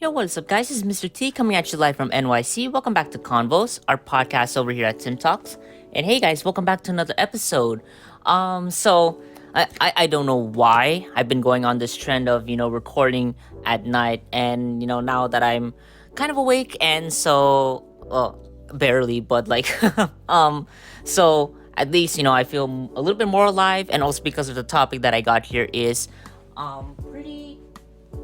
Yo, what's up, guys? This is Mr. T coming at you live from NYC. Welcome back to Convos, our podcast over here at TimTalks. And hey, guys, welcome back to another episode. So I don't know why I've been going on this trend of recording at night, and now that I'm kind of awake, and so barely, but like so at least I feel a little bit more alive, and also because of the topic that I got here is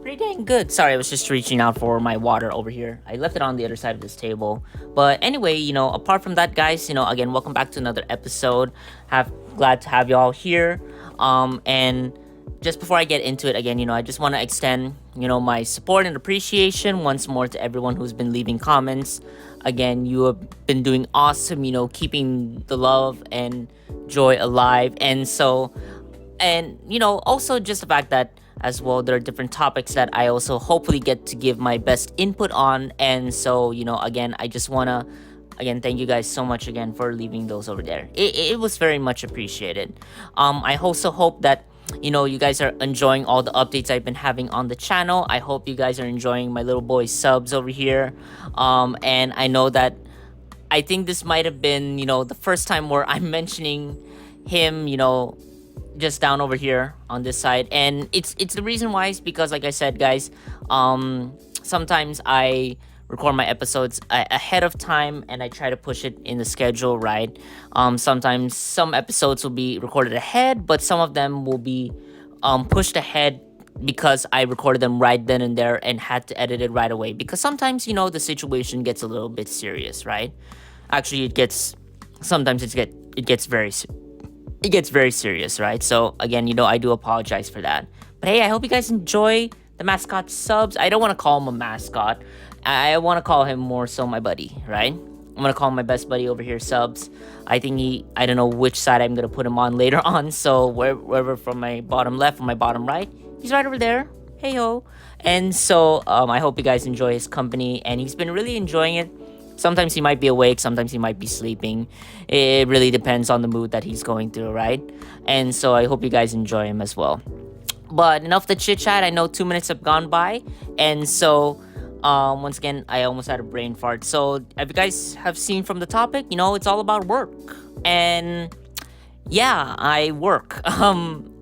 pretty dang good. Sorry, I was just reaching out for my water over here. I left it on the other side of this table. But anyway, apart from that, guys, again, welcome back to another episode. Glad to have y'all here. And just before I get into it again, I just want to extend, my support and appreciation once more to everyone who's been leaving comments. Again, you have been doing awesome, keeping the love and joy alive. And also just the fact that as well there are different topics that I also hopefully get to give my best input on. And so again, I just want to again thank you guys so much again for leaving those over there. It was very much appreciated. I also hope that you guys are enjoying all the updates I've been having on the channel. I hope you guys are enjoying my little boy subs over here. And I know that I think this might have been the first time where I'm mentioning him just down over here on this side. And it's the reason why is because, like I said, guys, sometimes I record my episodes ahead of time, and I try to push it in the schedule, right? Sometimes some episodes will be recorded ahead, but some of them will be pushed ahead because I recorded them right then and there and had to edit it right away, because sometimes the situation gets a little bit serious, right? Actually, it gets very serious, right? So again, I do apologize for that. But hey, I hope you guys enjoy the mascot subs. I don't want to call him a mascot. I want to call him more so my buddy, right? I'm gonna call him my best buddy over here, subs. I don't know which side I'm gonna put him on later on. So wherever, from my bottom left or my bottom right, he's right over there. Hey ho. And so I hope you guys enjoy his company, and he's been really enjoying it. Sometimes he might be awake, sometimes he might be sleeping. It really depends on the mood that he's going through, right? And so I hope you guys enjoy him as well. But enough the chit chat. I know 2 minutes have gone by, and so once again, I almost had a brain fart. So if you guys have seen from the topic, it's all about work. And yeah, I work.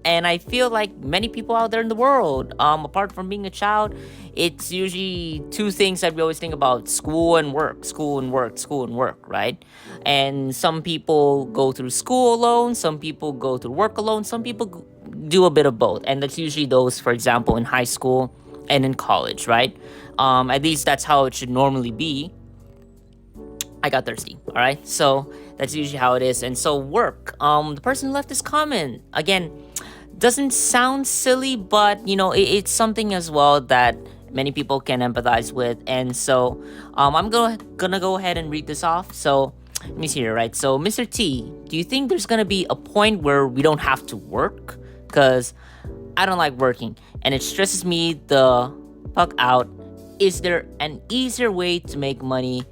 And I feel like many people out there in the world, apart from being a child, it's usually two things that we always think about: school and work, school and work, school and work, right? And some people go through school alone, some people go through work alone, some people do a bit of both. And that's usually those, for example, in high school and in college, right? At least that's how it should normally be. I got thirsty, all right? So that's usually how it is. And so work, the person who left this comment, again, doesn't sound silly, but it's something as well that many people can empathize with. And so I'm gonna go ahead and read this off. So let me see here, right? So Mr. T, do you think there's gonna be a point where we don't have to work? Because I don't like working and it stresses me the fuck out. Is there an easier way to make money,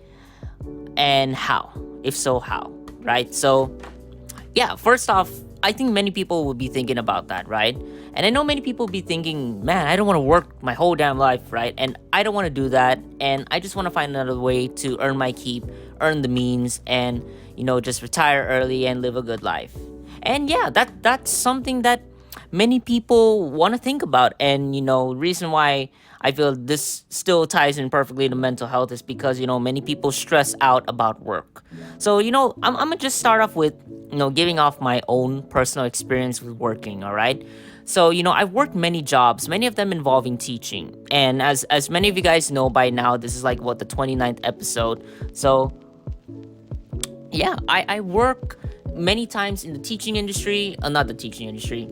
and how? If so, how? Right? So yeah, first off, I think many people will be thinking about that, right? And I know many people will be thinking, man, I don't want to work my whole damn life, right? And I don't want to do that. And I just want to find another way to earn my keep, earn the means, and, just retire early and live a good life. And yeah, that's something that many people want to think about. And, reason why I feel this still ties in perfectly to mental health is because, many people stress out about work. So, I'm going to just start off with, giving off my own personal experience with working, all right? So, I've worked many jobs, many of them involving teaching. And as many of you guys know by now, this is like, the 29th episode. So, yeah, I work many times in the teaching industry, not the teaching industry,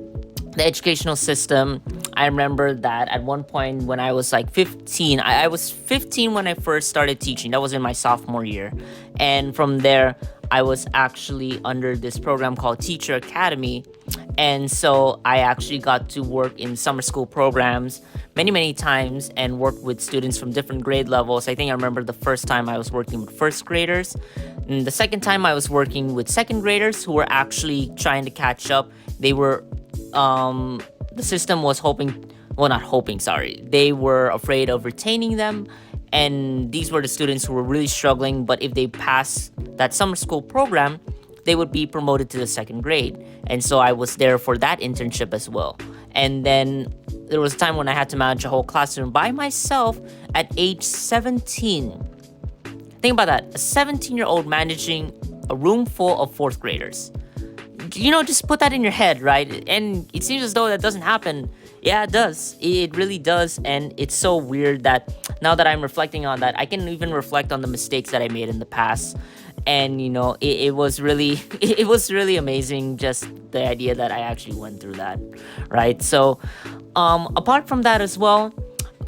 the educational system. I remember that at one point when I was like 15, I was 15 when I first started teaching. That was in my sophomore year. And from there, I was actually under this program called Teacher Academy. And so I actually got to work in summer school programs many times and work with students from different grade levels. I think I remember the first time I was working with first graders. And the second time I was working with second graders who were actually trying to catch up. They were, the system was hoping well, not hoping, sorry. They were afraid of retaining them. And these were the students who were really struggling. But if they passed that summer school program, they would be promoted to the second grade. And so I was there for that internship as well. And then there was a time when I had to manage a whole classroom by myself at age 17. Think about that. A 17-year-old managing a room full of fourth graders. Just put that in your head, right? And it seems as though that doesn't happen. Yeah, it does. It really does. And it's so weird that now that I'm reflecting on that, I can even reflect on the mistakes that I made in the past. And it was really it was really amazing, just the idea that I actually went through that, right? So apart from that as well,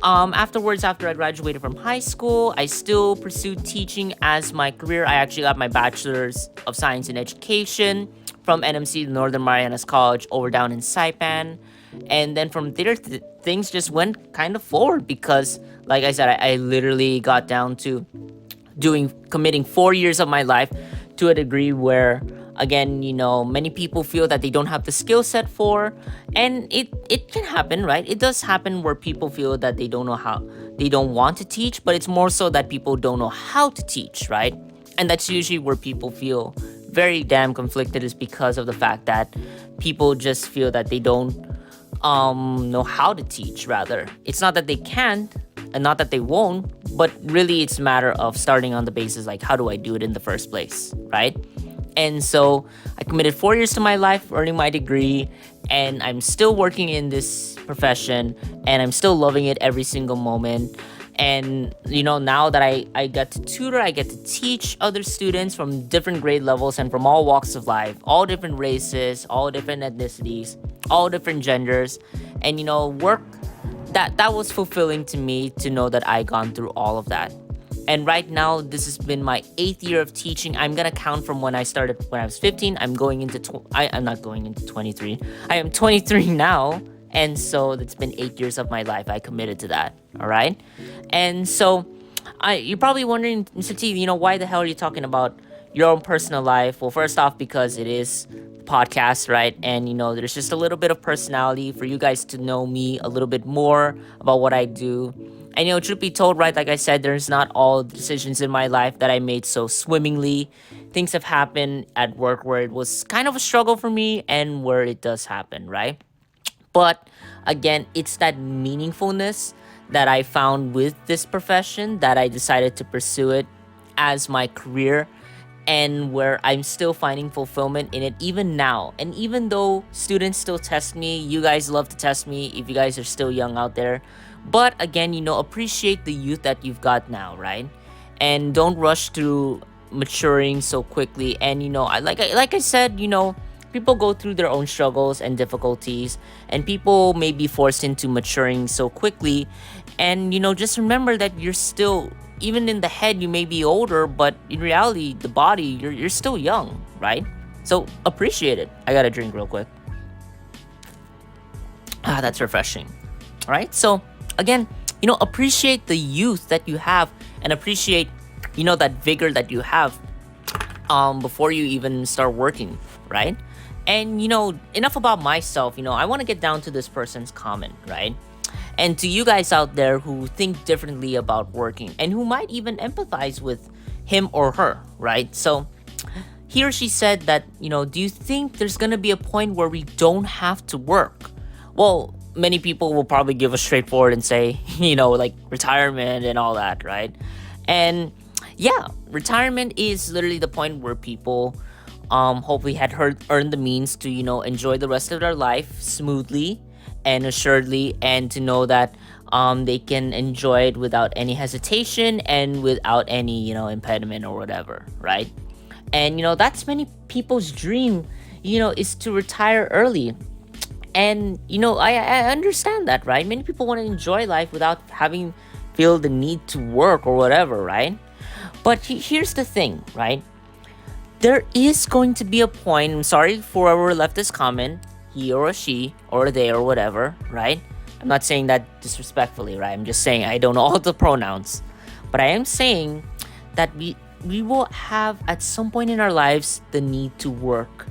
afterwards, after I graduated from high school, I still pursued teaching as my career. I actually got my bachelor's of science in education from NMC, Northern Marianas College, over down in Saipan. And then from there, things just went kind of forward because, like I said, I literally got down to committing 4 years of my life to a degree where, again, many people feel that they don't have the skill set for. And it can happen, right? It does happen where people feel that they don't know how, they don't want to teach, but it's more so that people don't know how to teach, right? And that's usually where people feel very damn conflicted, is because of the fact that people just feel that they don't know how to teach. Rather, it's not that they can't and not that they won't, but really it's a matter of starting on the basis, like, how do I do it in the first place, right? And so I committed 4 years to my life earning my degree, and I'm still working in this profession, and I'm still loving it every single moment. And now that I get to tutor, I get to teach other students from different grade levels and from all walks of life, all different races, all different ethnicities, all different genders. And work that was fulfilling to me, to know that I gone through all of that. And right now, this has been my 8th year of teaching. I'm gonna count from when I started when I was 15. I'm going into I'm not going into 23. I am 23 now. And so it's been 8 years of my life I committed to that. All right. And so you're probably wondering, Mr. T, why the hell are you talking about your own personal life? Well, first off, because it is a podcast, right? And, there's just a little bit of personality for you guys to know me a little bit more about what I do. And, truth be told, right, like I said, there's not all decisions in my life that I made so swimmingly. Things have happened at work where it was kind of a struggle for me, and where it does happen, right? But again, it's that meaningfulness that I found with this profession that I decided to pursue it as my career, and where I'm still finding fulfillment in it even now. And even though students still test me, you guys love to test me if you guys are still young out there. But again, appreciate the youth that you've got now, right? And don't rush through maturing so quickly. And like I said, people go through their own struggles and difficulties, and people may be forced into maturing so quickly. And just remember that you're still, even in the head, you may be older, but in reality, the body, you're still young, right? So appreciate it. I got a drink real quick. That's refreshing. All right. So again, appreciate the youth that you have, and appreciate, that vigor that you have before you even start working, right? And, enough about myself. I want to get down to this person's comment, right? And to you guys out there who think differently about working, and who might even empathize with him or her, right? So he or she said that, do you think there's going to be a point where we don't have to work? Well, many people will probably give us straightforward and say, like retirement and all that, right? And yeah, retirement is literally the point where people hopefully had earned the means to, enjoy the rest of their life smoothly and assuredly, and to know that they can enjoy it without any hesitation and without any, impediment or whatever, right? And, that's many people's dream, is to retire early. And, I understand that, right? Many people want to enjoy life without feel the need to work or whatever, right? But here's the thing, right? There is going to be a point, I'm sorry for whoever left this comment, he or a she or they or whatever, right? I'm not saying that disrespectfully, right? I'm just saying I don't know all the pronouns. But I am saying that we will have at some point in our lives the need to work.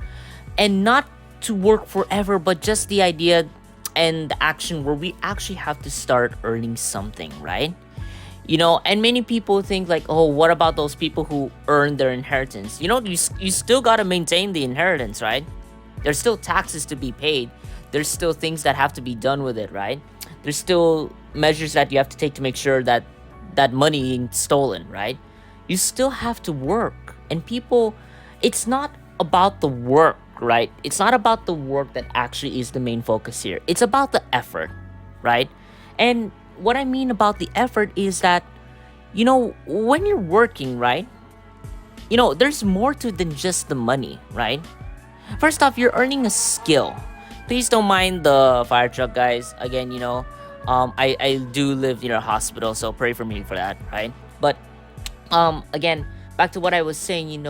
And not to work forever, but just the idea and the action where we actually have to start earning something, right? And many people think like, oh, what about those people who earn their inheritance? You still got to maintain the inheritance, right? There's still taxes to be paid. There's still things that have to be done with it, right? There's still measures that you have to take to make sure that that money ain't stolen, right? You still have to work. And people, it's not about the work, right? It's not about the work that actually is the main focus here. It's about the effort, right? And what I mean about the effort is that, when you're working, right? There's more to it than just the money, right? First off, you're earning a skill. Please don't mind the fire truck, guys. Again, I do live near a hospital, so pray for me for that, right? But again, back to what I was saying,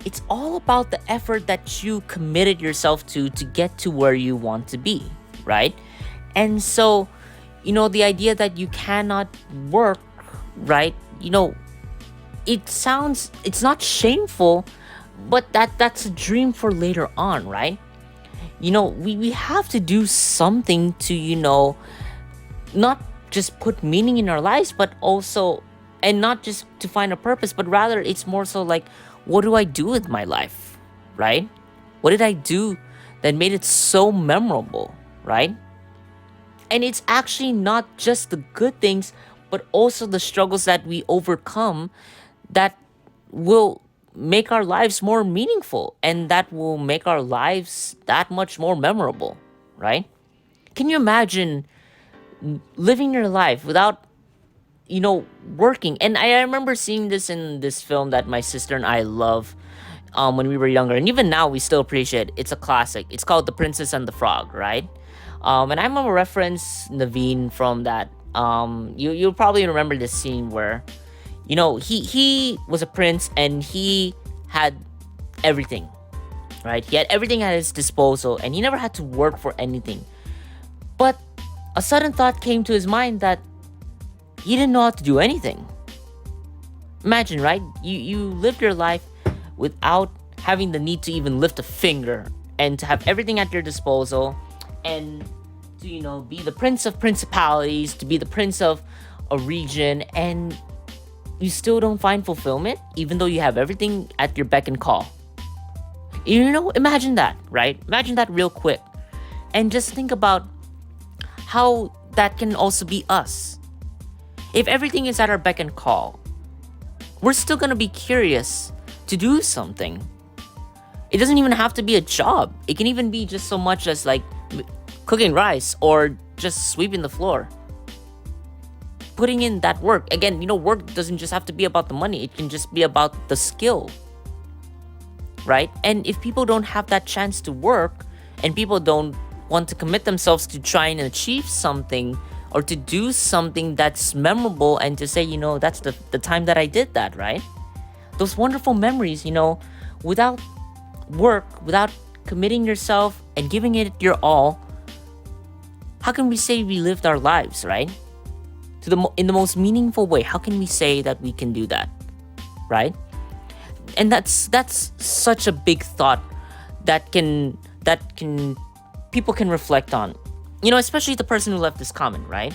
it's all about the effort that you committed yourself to get to where you want to be, right? And so, the idea that you cannot work, right? It's not shameful, but that's a dream for later on, right? We have to do something to, not just put meaning in our lives, but also, and not just to find a purpose, but rather it's more so like, what do I do with my life, right? What did I do that made it so memorable, right? And it's actually not just the good things, but also the struggles that we overcome that will make our lives more meaningful and that will make our lives that much more memorable, right? Can you imagine living your life without, working? And I remember seeing this in this film that my sister and I love when we were younger. And even now, we still appreciate it. It's a classic. It's called The Princess and the Frog, right? And I'm going to reference Naveen from that. You'll probably remember this scene where, he was a prince and he had everything, right? He had everything at his disposal and he never had to work for anything. But a sudden thought came to his mind that he didn't know how to do anything. Imagine, right? You lived your life without having the need to even lift a finger and to have everything at your disposal and to, be the prince of principalities, to be the prince of a region, and you still don't find fulfillment even though you have everything at your beck and call. Imagine that, right? Imagine that real quick. And just think about how that can also be us. If everything is at our beck and call, we're still going to be curious to do something. It doesn't even have to be a job. It can even be just so much as like cooking rice or just sweeping the floor. Putting in that work. Again, work doesn't just have to be about the money. It can just be about the skill, right? And if people don't have that chance to work and people don't want to commit themselves to try and achieve something or to do something that's memorable and to say, that's the time that I did that, right? Those wonderful memories, without work, without committing yourself and giving it your all, how can we say we lived our lives, right? In the most meaningful way, how can we say that we can do that, right? And that's such a big thought that people can reflect on, especially the person who left this comment, right?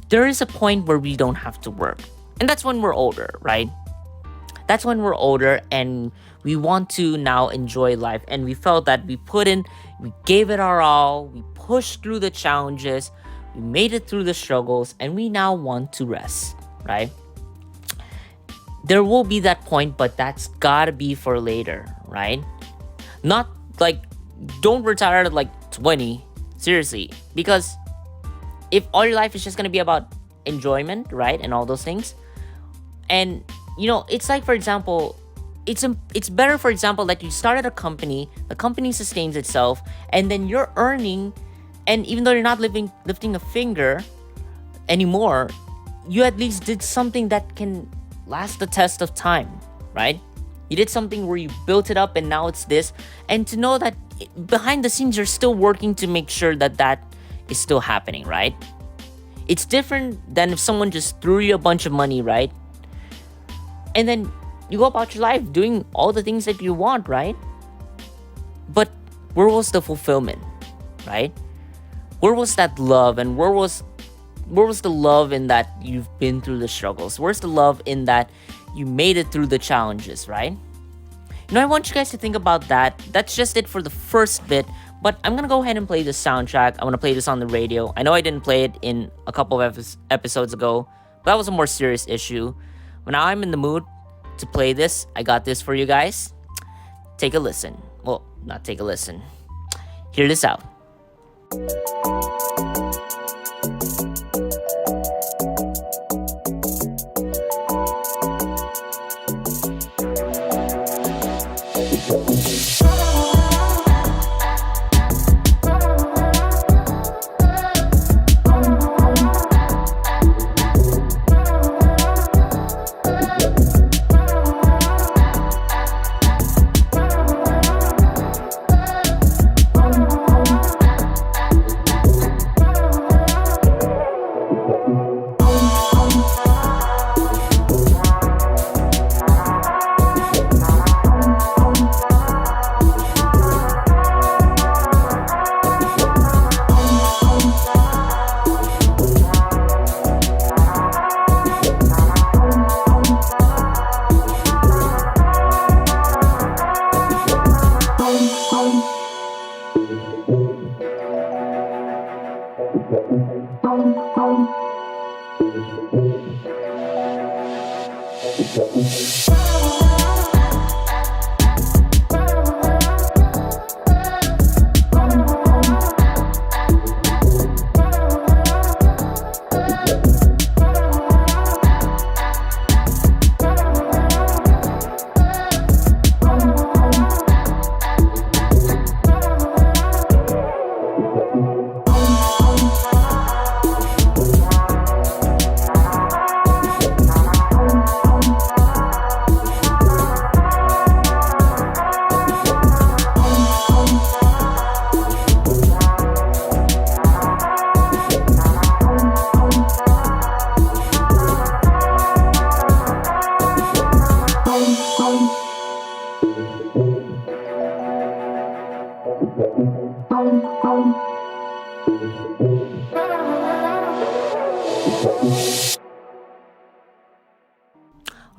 There is a point where we don't have to work, and that's when we're older, right? That's when we're older and we want to now enjoy life, and we felt that we gave it our all, we pushed through the challenges, we made it through the struggles, and we now want to rest, right? There will be that point, but that's gotta be for later, right? Not like, don't retire at like 20, seriously, because if all your life is just gonna be about enjoyment, right, and all those things, and it's like, for example, it's better, for example, that you started a company, the company sustains itself, and then you're earning, and even though you're not lifting a finger anymore, you at least did something that can last the test of time, right? You did something where you built it up and now it's this, and to know that behind the scenes you're still working to make sure that is still happening, right? It's different than if someone just threw you a bunch of money, right? And then you go about your life doing all the things that you want, right? But where was the fulfillment, right? Where was that love, and where was the love in that you've been through the struggles? Where's the love in that you made it through the challenges, right? I want you guys to think about that. That's just it for the first bit. But I'm gonna go ahead and play the soundtrack. I'm gonna play this on the radio. I know I didn't play it in a couple of episodes ago, but that was a more serious issue. But now I'm in the mood to play this. I got this for you guys. Take a listen. Well, not take a listen. Hear this out.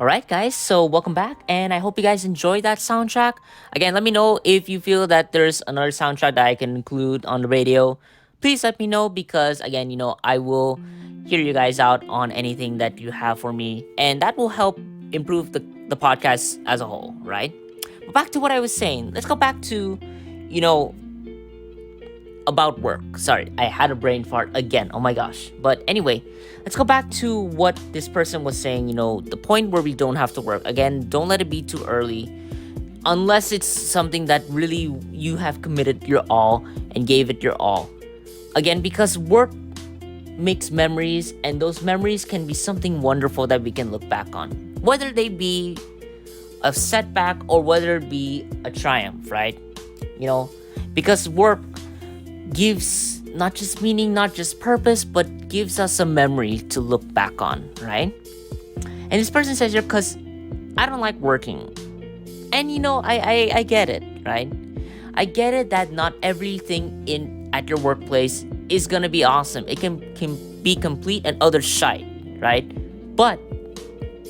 Alright, guys, so welcome back, and I hope you guys enjoyed that soundtrack. Again, let me know if you feel that there's another soundtrack that I can include on the radio. Please let me know because, again, I will hear you guys out on anything that you have for me, and that will help improve the podcast as a whole, right? But back to what I was saying. Let's go back to, about work. Sorry, I had a brain fart again. Oh my gosh. But anyway, let's go back to what this person was saying, the point where we don't have to work. Again, don't let it be too early. Unless it's something that really you have committed your all and gave it your all. Again, because work makes memories, and those memories can be something wonderful that we can look back on. Whether they be a setback or whether it be a triumph, right? Because work gives not just meaning, not just purpose, but gives us a memory to look back on, right? And this person says here, because I don't like working. And I get it, right? I get it that not everything at your workplace is gonna be awesome. It can be complete and utter shite, right? But,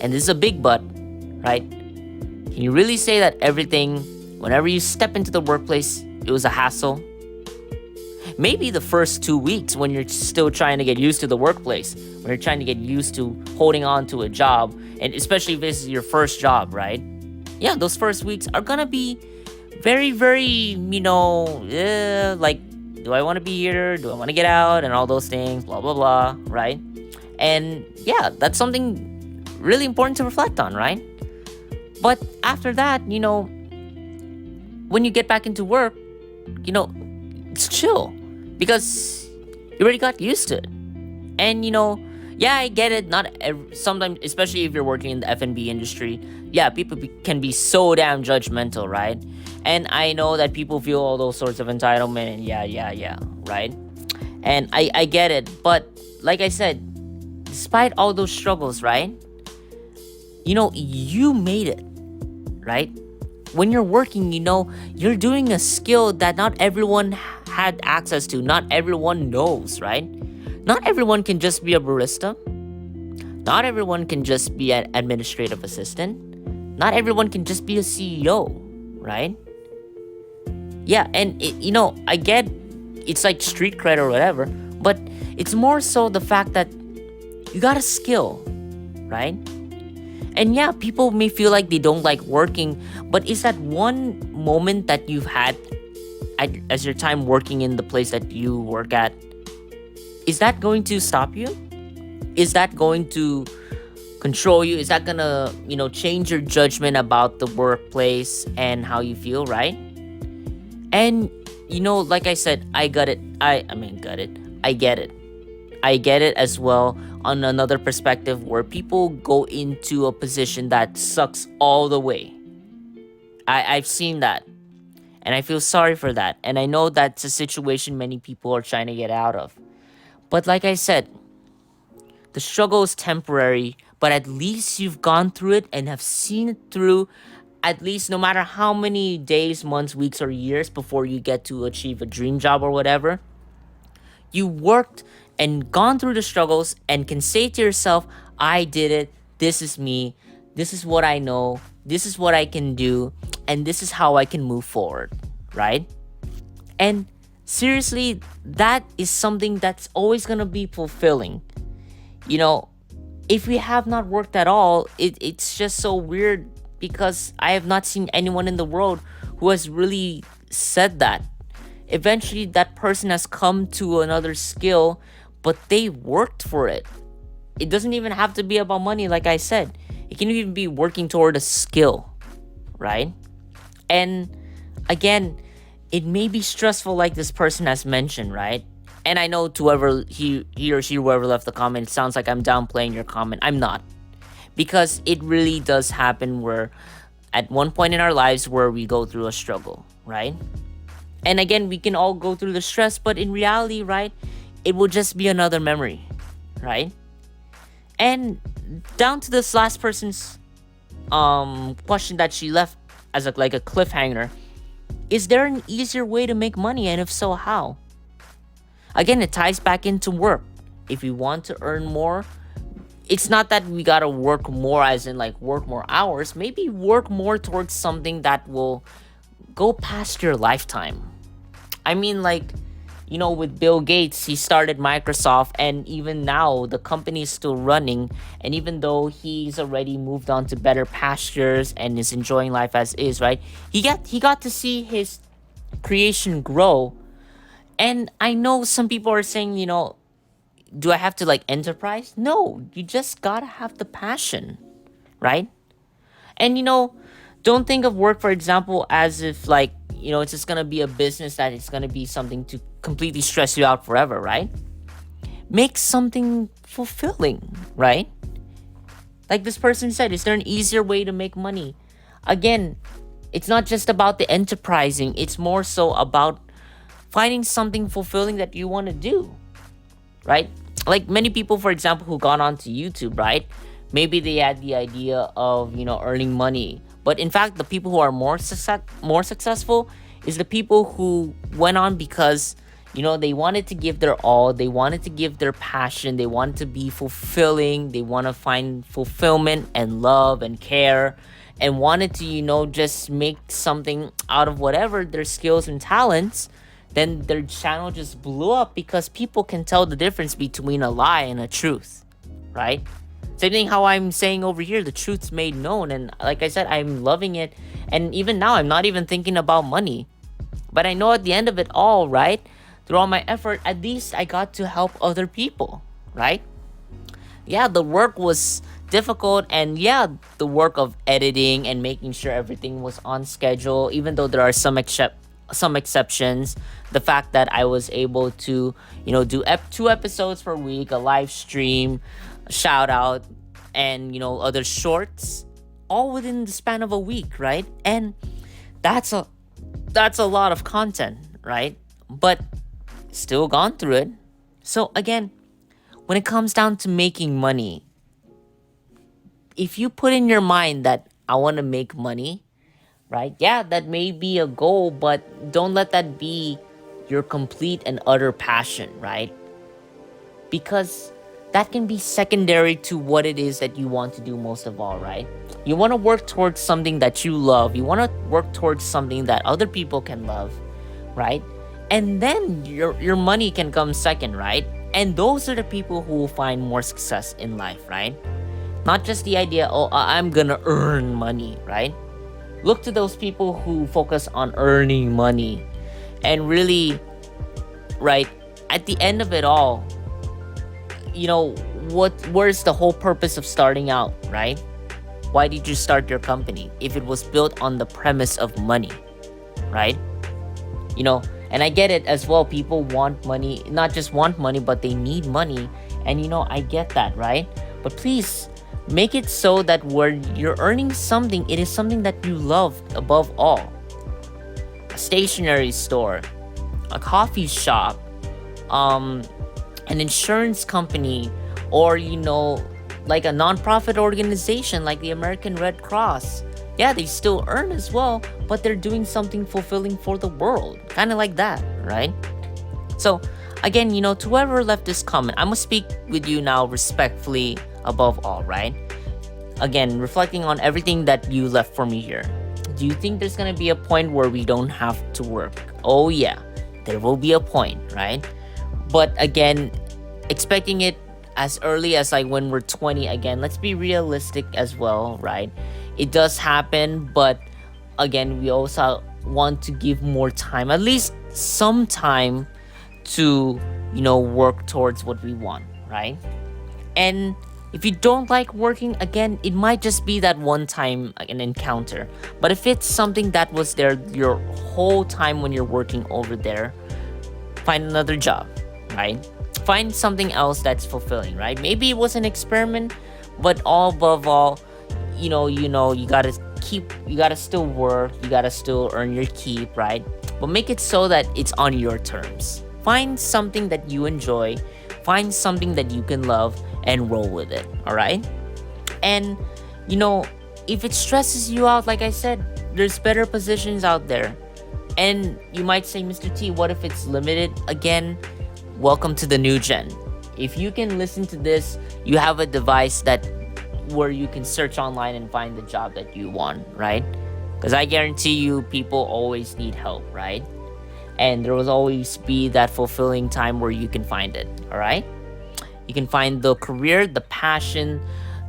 and this is a big but, right? Can you really say that everything, whenever you step into the workplace, it was a hassle? Maybe the first 2 weeks when you're still trying to get used to the workplace, when you're trying to get used to holding on to a job, and especially if this is your first job, right? Yeah, those first weeks are gonna be very, very, like, do I want to be here? Do I want to get out? And all those things, blah, blah, blah, right? And yeah, that's something really important to reflect on, right? But after that, when you get back into work, it's chill. Because you already got used to it. And, yeah, I get it. Sometimes, especially if you're working in the F&B industry, yeah, people can be so damn judgmental, right? And I know that people feel all those sorts of entitlement and yeah, right? And I get it. But like I said, despite all those struggles, right? You made it, right? When you're working, you're doing a skill that not everyone had access to. Not everyone knows, right? Not everyone can just be a barista. Not everyone can just be an administrative assistant. Not everyone can just be a CEO, right? Yeah, and I get it's like street cred or whatever, but it's more so the fact that you got a skill, right? And yeah, people may feel like they don't like working, but is that one moment that you've had as your time working in the place that you work at, is that going to stop you? Is that going to control you? Is that gonna, change your judgment about the workplace and how you feel, right? And, like I said, I got it. I mean, got it. I get it. I get it as well on another perspective where people go into a position that sucks all the way. I've seen that. And I feel sorry for that. And I know that's a situation many people are trying to get out of. But like I said, the struggle is temporary, but at least you've gone through it and have seen it through, at least no matter how many days, months, weeks, or years before you get to achieve a dream job or whatever. You worked and gone through the struggles and can say to yourself, I did it. This is me. This is what I know. This is what I can do. And this is how I can move forward, right? And seriously, that is something that's always going to be fulfilling. If we have not worked at all, it's just so weird because I have not seen anyone in the world who has really said that. Eventually, that person has come to another skill, but they worked for it. It doesn't even have to be about money, like I said. It can even be working toward a skill, right? And again, it may be stressful like this person has mentioned, right? And I know to whoever he or she, whoever left the comment, it sounds like I'm downplaying your comment. I'm not. Because it really does happen where at one point in our lives where we go through a struggle, right? And again, we can all go through the stress, but in reality, right, it will just be another memory, right? And down to this last person's question that she left as like a cliffhanger, is there an easier way to make money, and if so, how? Again, it ties back into work. If we want to earn more, it's not that we gotta work more as in like work more hours. Maybe work more towards something that will go past your lifetime. I mean, with Bill Gates, he started Microsoft, and even now the company is still running. And even though he's already moved on to better pastures and is enjoying life as is, right? He got to see his creation grow. And I know some people are saying, do I have to enterprise? No, you just gotta have the passion, right? And don't think of work, for example, as if it's just gonna be a business that it's gonna be something to completely stress you out forever, right? Make something fulfilling, right? Like this person said, is there an easier way to make money? Again, it's not just about the enterprising, it's more so about finding something fulfilling that you want to do, right? Like many people, for example, who gone onto YouTube, right? Maybe they had the idea of, earning money. But in fact, the people who are more successful is the people who went on because, they wanted to give their all. They wanted to give their passion. They wanted to be fulfilling. They want to find fulfillment and love and care and wanted to, just make something out of whatever their skills and talents. Then their channel just blew up because people can tell the difference between a lie and a truth, right? Same thing how I'm saying over here, the truth's made known. And like I said, I'm loving it. And even now, I'm not even thinking about money. But I know at the end of it all, right? Through all my effort, at least I got to help other people, right? Yeah, the work was difficult. And yeah, the work of editing and making sure everything was on schedule, even though there are some exceptions. The fact that I was able to, do 2 episodes per week, a live stream, a shout out, and, other shorts, all within the span of a week, right? And that's a lot of content, right? But still gone through it. So again, when it comes down to making money, if you put in your mind that I want to make money, right? Yeah, that may be a goal, but don't let that be your complete and utter passion, right? Because that can be secondary to what it is that you want to do most of all, right? You want to work towards something that you love. You want to work towards something that other people can love, right? And then your money can come second, right? And those are the people who will find more success in life, right? Not just the idea, oh, I'm gonna earn money, right? Look to those people who focus on earning money and really, right, at the end of it all, where's the whole purpose of starting out, right? Why did you start your company if it was built on the premise of money, right? And I get it as well. People want money, not just want money, but they need money. And I get that, right? But please make it so that where you're earning something, it is something that you love above all. A stationery store, a coffee shop, an insurance company, or like a non-profit organization like the American Red Cross. Yeah, they still earn as well, but they're doing something fulfilling for the world. Kind of like that, right? So, again, to whoever left this comment, I'm gonna speak with you now respectfully above all, right? Again, reflecting on everything that you left for me here. Do you think there's gonna be a point where we don't have to work? Oh yeah, there will be a point, right? But again, expecting it as early as like when we're 20, again, let's be realistic as well, right? It does happen, but again, we also want to give more time, at least some time to, work towards what we want, right? And if you don't like working, again, it might just be that one time an encounter. But if it's something that was there your whole time when you're working over there, find another job, right? Find something else that's fulfilling, right? Maybe it was an experiment, but all above all, you gotta still work, you gotta still earn your keep, right? But make it so that it's on your terms. Find something that you enjoy, find something that you can love, and roll with it, all right? And if it stresses you out, like I said, there's better positions out there. And you might say, Mr. T, what if it's limited? Again, welcome to the new gen. If you can listen to this, you have a device where you can search online and find the job that you want, right? Because I guarantee you, people always need help, right? And there will always be that fulfilling time where you can find it, all right? You can find the career, the passion,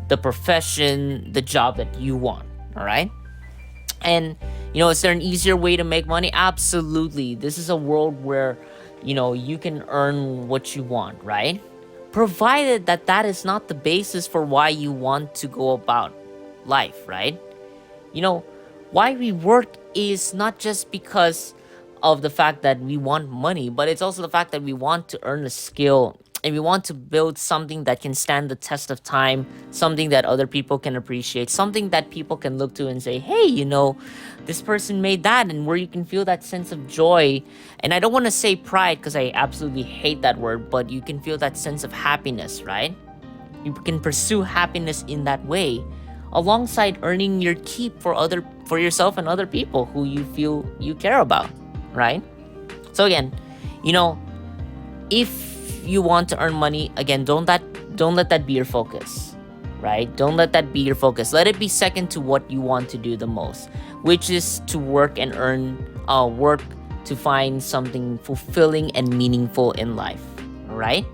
the profession, the job that you want, all right? And, is there an easier way to make money? Absolutely. This is a world where, you can earn what you want, right? Provided that is not the basis for why you want to go about life, right? Why we work is not just because of the fact that we want money, but it's also the fact that we want to earn a skill and we want to build something that can stand the test of time, something that other people can appreciate, something that people can look to and say, hey, this person made that, and where you can feel that sense of joy. And I don't want to say pride because I absolutely hate that word, but you can feel that sense of happiness, right? You can pursue happiness in that way, alongside earning your keep for yourself and other people who you feel you care about, right? So again, if you want to earn money, again, don't let that be your focus, right? Don't let that be your focus. Let it be second to what you want to do the most, which is to work and work to find something fulfilling and meaningful in life, right?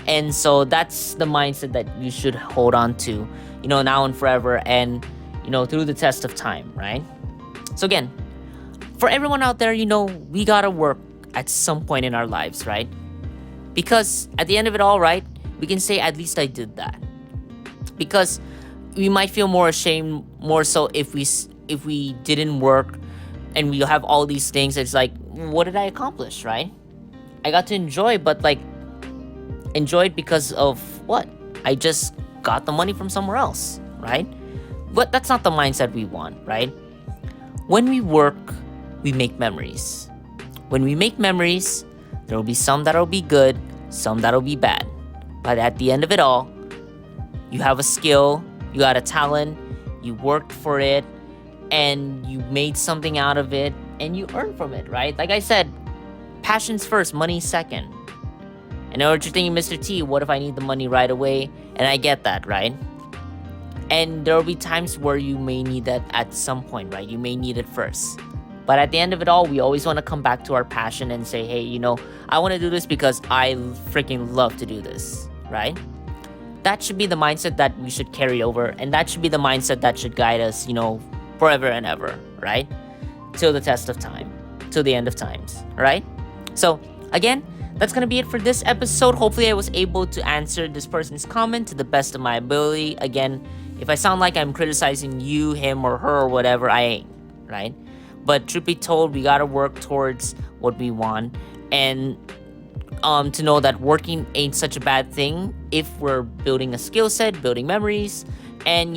And so that's the mindset that you should hold on to, now and forever, and through the test of time, right? So again, for everyone out there, we gotta work at some point in our lives, right? Because at the end of it all, right, we can say, at least I did that. Because we might feel more ashamed, more so if we didn't work and we have all these things. It's like, what did I accomplish, right? I got to enjoy, but enjoy it because of what? I just got the money from somewhere else, right? But that's not the mindset we want, right? When we work, we make memories. When we make memories, there will be some that'll be good, some that'll be bad. But at the end of it all, you have a skill, you got a talent, you worked for it, and you made something out of it, and you earn from it, right? Like I said, Passion's first, money's second. I know what you're thinking, Mr. T, what if I need the money right away? And I get that, right? And there will be times where you may need that at some point, right? You may need it first. But at the end of it all, we always want to come back to our passion and say, hey, I want to do this because I freaking love to do this, right? That should be the mindset that we should carry over. And that should be the mindset that should guide us, forever and ever, right? Till the test of time, till the end of times, right? So, again, that's going to be it for this episode. Hopefully, I was able to answer this person's comment to the best of my ability. Again, if I sound like I'm criticizing you, him, or her, or whatever, I ain't, right? But truth be told, we gotta work towards what we want, and to know that working ain't such a bad thing if we're building a skill set, building memories, and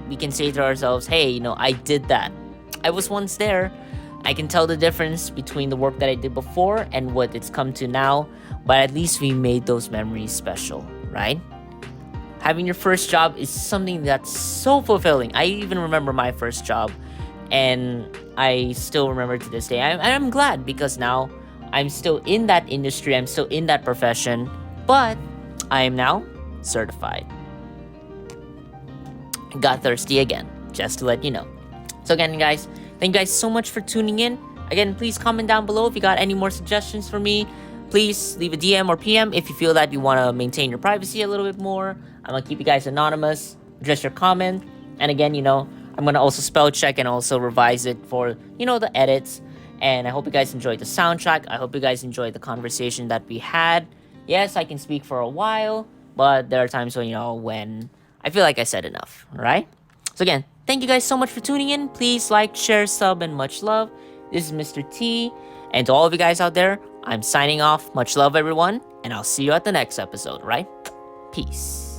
we can say to ourselves, hey, I did that. I was once there. I can tell the difference between the work that I did before and what it's come to now, but at least we made those memories special, right? Having your first job is something that's so fulfilling. I even remember my first job, and I still remember to this day. I'm glad because now I'm still in that industry. I'm still in that profession, but I am now certified. Got thirsty again, just to let you know. So again, guys, thank you guys so much for tuning in. Again, please comment down below if you got any more suggestions for me. Please leave a DM or PM if you feel that you want to maintain your privacy a little bit more. I'm going to keep you guys anonymous. Address your comment. And again, I'm going to also spell check and also revise it for, the edits. And I hope you guys enjoyed the soundtrack. I hope you guys enjoyed the conversation that we had. Yes, I can speak for a while, but there are times when, when I feel like I said enough, all right? So again, thank you guys so much for tuning in. Please like, share, sub, and much love. This is Mr. T. And to all of you guys out there, I'm signing off. Much love, everyone. And I'll see you at the next episode, right? Peace.